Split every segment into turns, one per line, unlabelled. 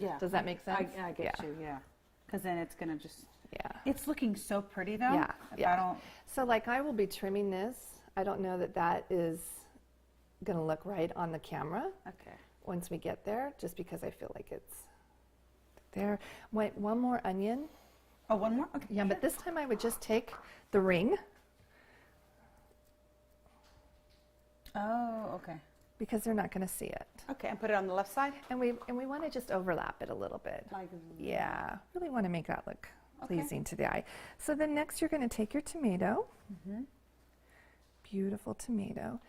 Yeah.
Does that make sense?
I get you, yeah. Because then it's going to just...
Yeah.
It's looking so pretty, though.
Yeah,
I don't...
So, like, I will be trimming this. I don't know that that is going to look right on the camera.
Okay.
Once we get there, just because I feel like it's there. Wait, one more onion.
Oh, one more? Okay.
Yeah,
sure.
but this time I would just take the ring.
Oh, okay.
Because they're not going to see it.
Okay, and put it on the left side?
And we want to just overlap it a little bit.
Like,
yeah, really want to make that look pleasing to the eye. So then next you're going to take your tomato. Beautiful tomato.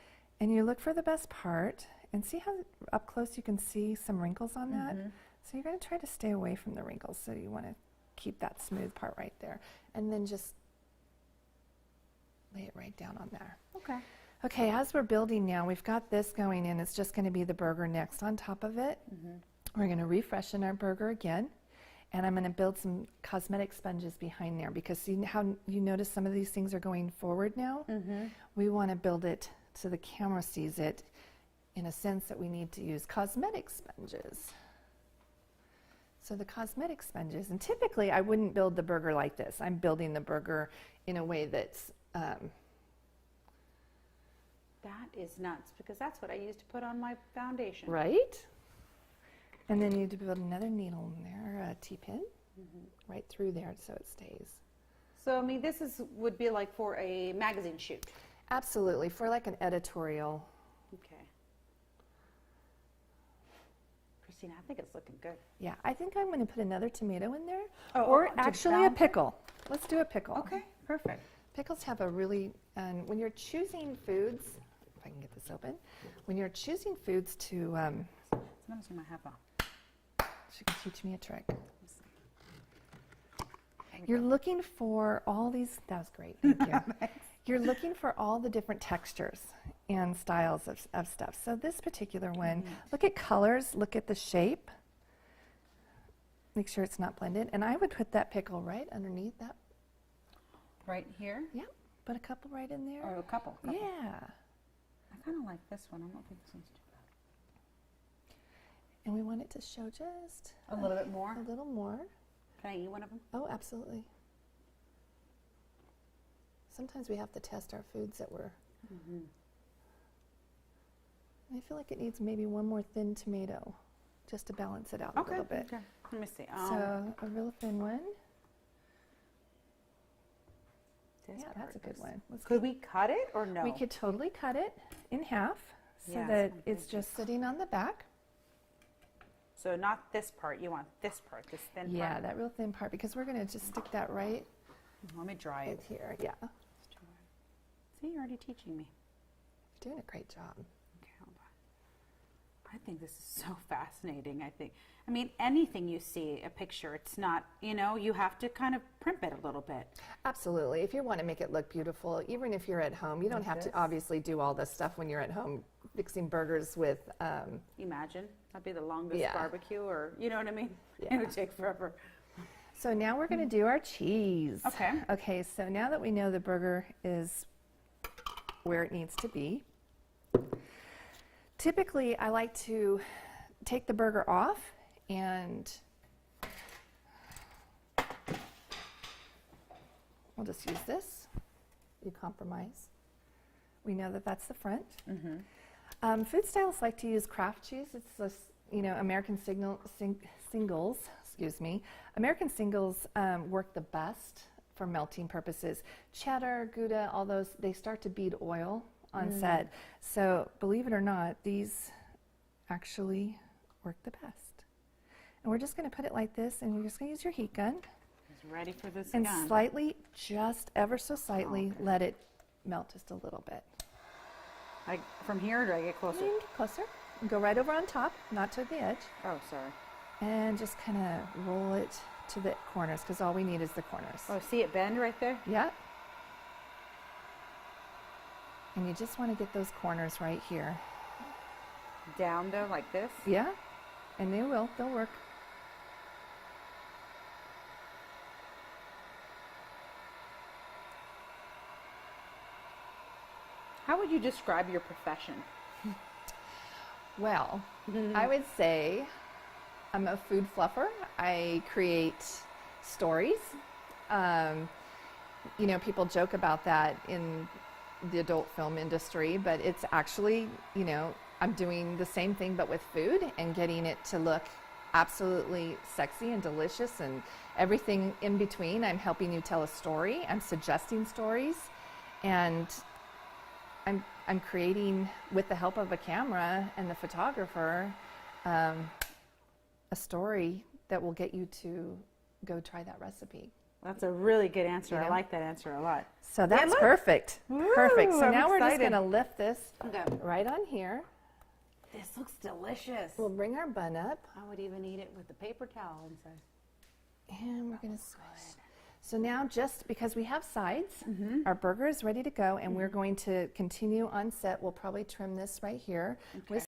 And you look for the best part and see how up close you can see some wrinkles on that. So you're going to try to stay away from the wrinkles. So you want to keep that smooth part right there. And then just lay it right down on there.
Okay.
Okay, as we're building now, we've got this going in. It's just going to be the burger next on top of it. We're going to refreshen our burger again. And I'm going to build some cosmetic sponges behind there because see how you notice some of these things are going forward now? We want to build it so the camera sees it in a sense that we need to use cosmetic sponges. So the cosmetic sponges, and typically I wouldn't build the burger like this. I'm building the burger in a way that's...
That is nuts because that's what I used to put on my foundation.
Right? And then you build another needle in there, a T-pin, right through there so it stays.
So, I mean, this would be like for a magazine shoot.
Absolutely, for like an editorial.
Okay. Christina, I think it's looking good.
Yeah, I think I'm going to put another tomato in there,
Oh,
or
to
actually a
balance it?
pickle. Let's do a pickle.
Okay, perfect.
Pickles have a really, when you're choosing foods, if I can get this open, when you're choosing foods to,
Sometimes I might have a...
she can teach me a trick. You're looking for all these, that was great, thank you. You're looking for all the different textures and styles of stuff. So this particular one, look at colors, look at the shape. Make sure it's not blended. And I would put that pickle right underneath that.
Right here?
Yeah, put a couple right in there.
Or a couple.
Yeah.
I kind of like this one. I don't think this one's too bad.
And we want it to show just
A little bit more?
A little more.
Can I eat one of them?
Oh, absolutely. Sometimes we have to test our foods that we're... I feel like it needs maybe one more thin tomato just to balance it out a little bit.
Okay. Let me see.
So a real thin one.
This
Yeah, that's a good one.
Could we cut it or no?
We could totally cut it in half so
Yes,
that
I'm
it's
thinking.
just sitting on the back.
So not this part. You want this part, this thin part?
Yeah, that real thin part, because we're going to just stick that right
Let me dry it.
here. Yeah,
See, you're already teaching me.
you're doing a great job.
Okay, hold on. I think this is so fascinating. I mean, anything you see, a picture, it's not, you have to kind of primp it a little bit.
Absolutely. If you want to make it look beautiful, even if you're at home, you don't have to obviously do all this stuff when you're at home fixing burgers with...
Imagine, that'd be the longest
Yeah.
barbecue, or, you know what I mean?
Yeah.
It would take forever.
So now we're going to do our cheese.
Okay.
Okay, so now that we know the burger is where it needs to be, typically I like to take the burger off and we'll just use this. You compromise. We know that that's the front. Food stylists like to use Kraft cheese. It's this, American singles. Excuse me. American singles work the best for melting purposes. Cheddar, Gouda, all those, they start to bead oil on set. So believe it or not, these actually work the best. And we're just going to put it like this, and we're just going to use your heat gun.
It's ready for this
And
gun.
slightly, just ever so slightly, let it melt just a little bit.
From here, or do I get closer?
And get closer. And go right over on top, not to the edge.
Oh, sorry.
And just kind of roll it to the corners, because all we need is the corners.
Oh, see it bend right there?
Yeah. And you just want to get those corners right here.
Down though, like this?
Yeah. And they'll work.
How would you describe your profession?
Well, I would say I'm a food fluffer. I create stories. You know, people joke about that in the adult film industry, but it's actually, you know, I'm doing the same thing but with food and getting it to look absolutely sexy and delicious and everything in between. I'm helping you tell a story. I'm suggesting stories, and I'm creating, with the help of a camera and the photographer, a story that will get you to go try that recipe.
That's a really good answer.
You know?
I like that answer a lot.
So that's
look.
perfect.
Woo,
Perfect. So
I'm
now we're just
excited.
going to lift this
Okay.
right on here.
This looks delicious.
We'll bring our bun up,
I would even eat it with a paper towel inside.
and we're going to squish. So now, just because we have sides, our burger is ready to go, and we're going to continue on set. We'll probably trim this right here with